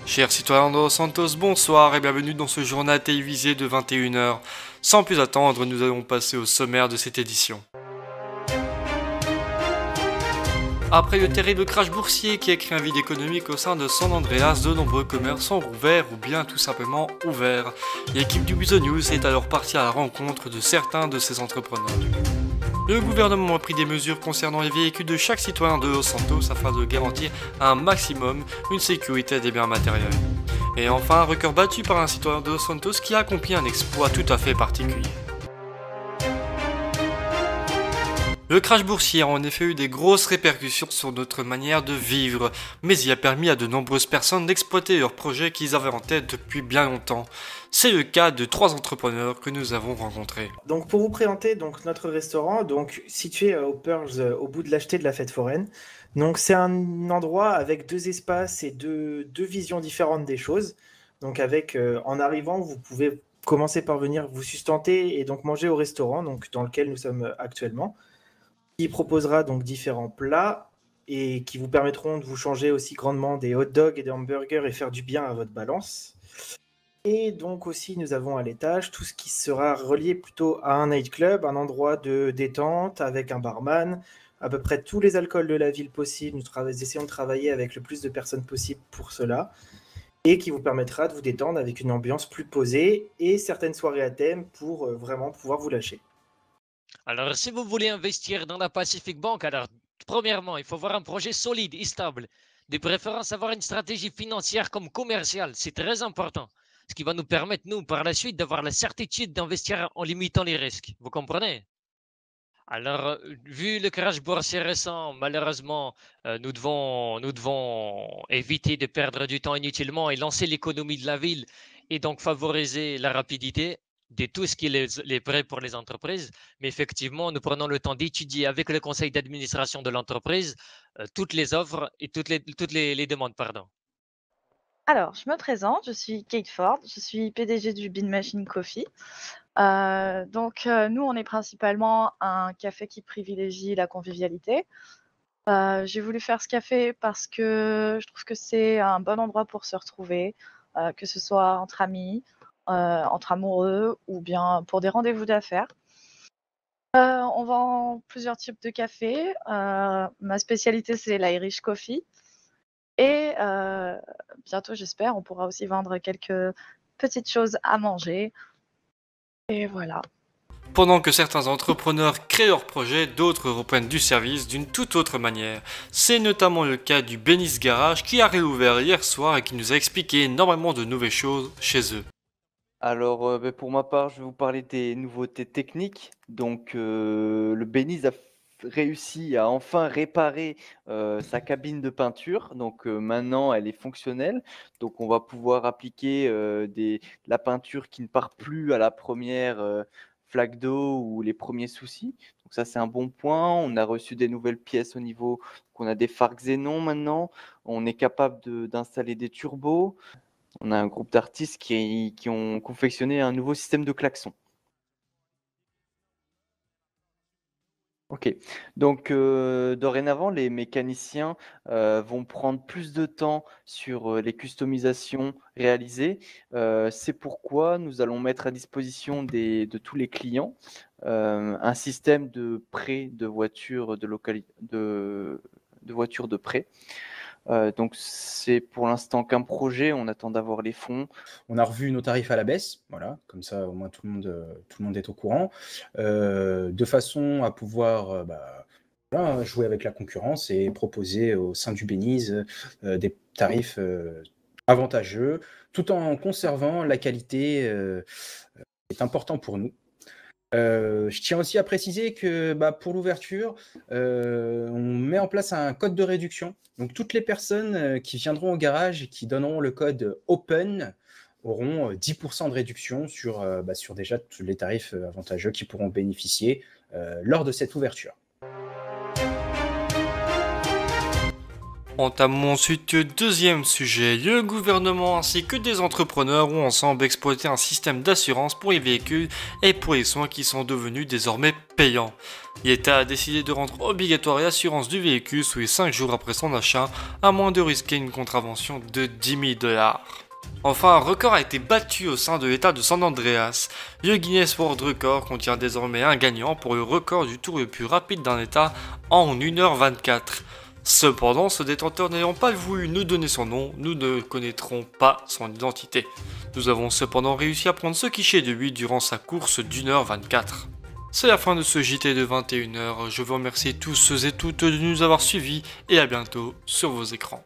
Chers citoyens de Los Santos, bonsoir et bienvenue dans ce journal télévisé de 21h. Sans plus attendre, nous allons passer au sommaire de cette édition. Après le terrible crash boursier qui a créé un vide économique au sein de San Andreas, de nombreux commerces sont rouverts ou bien tout simplement ouverts. L'équipe du Buzo News est alors partie à la rencontre de certains de ces entrepreneurs. Le gouvernement a pris des mesures concernant les véhicules de chaque citoyen de Los Santos afin de garantir un maximum une sécurité des biens matériels. Et enfin, un record battu par un citoyen de Los Santos qui a accompli un exploit tout à fait particulier. Le crash boursier a en effet eu des grosses répercussions sur notre manière de vivre, mais il a permis à de nombreuses personnes d'exploiter leurs projets qu'ils avaient en tête depuis bien longtemps. C'est le cas de 3 entrepreneurs que nous avons rencontrés. Donc pour vous présenter notre restaurant, situé au Pearls, au bout de l'acheté de la fête foraine. Donc c'est un endroit avec 2 espaces et deux visions différentes des choses. Donc en arrivant, vous pouvez commencer par venir vous sustenter et donc manger au restaurant, donc dans lequel nous sommes actuellement, qui proposera donc différents plats et qui vous permettront de vous changer aussi grandement des hot dogs et des hamburgers et faire du bien à votre balance. Et donc aussi, nous avons à l'étage tout ce qui sera relié plutôt à un nightclub, un endroit de détente avec un barman, à peu près tous les alcools de la ville possible. Nous essayons de travailler avec le plus de personnes possible pour cela et qui vous permettra de vous détendre avec une ambiance plus posée et certaines soirées à thème pour vraiment pouvoir vous lâcher. Alors, si vous voulez investir dans la Pacific Bank, alors, premièrement, il faut avoir un projet solide et stable. De préférence, avoir une stratégie financière comme commerciale. C'est très important. Ce qui va nous permettre, nous, par la suite, d'avoir la certitude d'investir en limitant les risques. Vous comprenez? Alors, vu le crash boursier récent, malheureusement, nous devons éviter de perdre du temps inutilement et lancer l'économie de la ville et donc favoriser la rapidité de tout ce qui est les prêts pour les entreprises. Mais effectivement, nous prenons le temps d'étudier avec le conseil d'administration de l'entreprise toutes les offres et toutes les demandes, pardon. Alors, je me présente, je suis Kate Ford, je suis PDG du Bean Machine Coffee. Nous, on est principalement un café qui privilégie la convivialité. J'ai voulu faire ce café parce que je trouve que c'est un bon endroit pour se retrouver, que ce soit entre amis, entre amoureux ou bien pour des rendez-vous d'affaires. On vend plusieurs types de café. Ma spécialité, c'est l'Irish Coffee. Et bientôt, j'espère, on pourra aussi vendre quelques petites choses à manger. Et voilà. Pendant que certains entrepreneurs créent leurs projets, d'autres reprennent du service d'une toute autre manière. C'est notamment le cas du Benny's Garage qui a réouvert hier soir et qui nous a expliqué énormément de nouvelles choses chez eux. Alors, pour ma part, je vais vous parler des nouveautés techniques. Donc, le Beniz a réussi à enfin réparer sa cabine de peinture. Donc, maintenant, elle est fonctionnelle. Donc, on va pouvoir appliquer la peinture qui ne part plus à la première flaque d'eau ou les premiers soucis. Donc, ça, c'est un bon point. On a reçu des nouvelles pièces au niveau qu'on a des phares xénon maintenant. On est capable d'installer des turbos. On a un groupe d'artistes qui ont confectionné un nouveau système de klaxon. Ok, donc dorénavant, les mécaniciens vont prendre plus de temps sur les customisations réalisées. C'est pourquoi nous allons mettre à disposition de tous les clients un système de prêt de voitures de voitures de prêt. Donc c'est pour l'instant qu'un projet, on attend d'avoir les fonds. On a revu nos tarifs à la baisse, voilà, comme ça au moins tout le monde est au courant, de façon à pouvoir voilà, jouer avec la concurrence et proposer au sein du Beniz des tarifs avantageux, tout en conservant la qualité qui est important pour nous. Je tiens aussi à préciser que pour l'ouverture, on met en place un code de réduction. Donc toutes les personnes qui viendront au garage et qui donneront le code OPEN auront 10% de réduction sur déjà tous les tarifs avantageux qui pourront bénéficier lors de cette ouverture. Entamons ensuite le deuxième sujet. Le gouvernement ainsi que des entrepreneurs ont ensemble exploité un système d'assurance pour les véhicules et pour les soins qui sont devenus désormais payants. L'État a décidé de rendre obligatoire l'assurance du véhicule sous les 5 jours après son achat, à moins de risquer une contravention de 10 000 $. Enfin, un record a été battu au sein de l'État de San Andreas. Le Guinness World Record contient désormais un gagnant pour le record du tour le plus rapide d'un État en 1h24. Cependant, ce détenteur n'ayant pas voulu nous donner son nom, nous ne connaîtrons pas son identité. Nous avons cependant réussi à prendre ce cliché de lui durant sa course d'1h24. C'est la fin de ce JT de 21h, je vous remercie tous et toutes de nous avoir suivis et à bientôt sur vos écrans.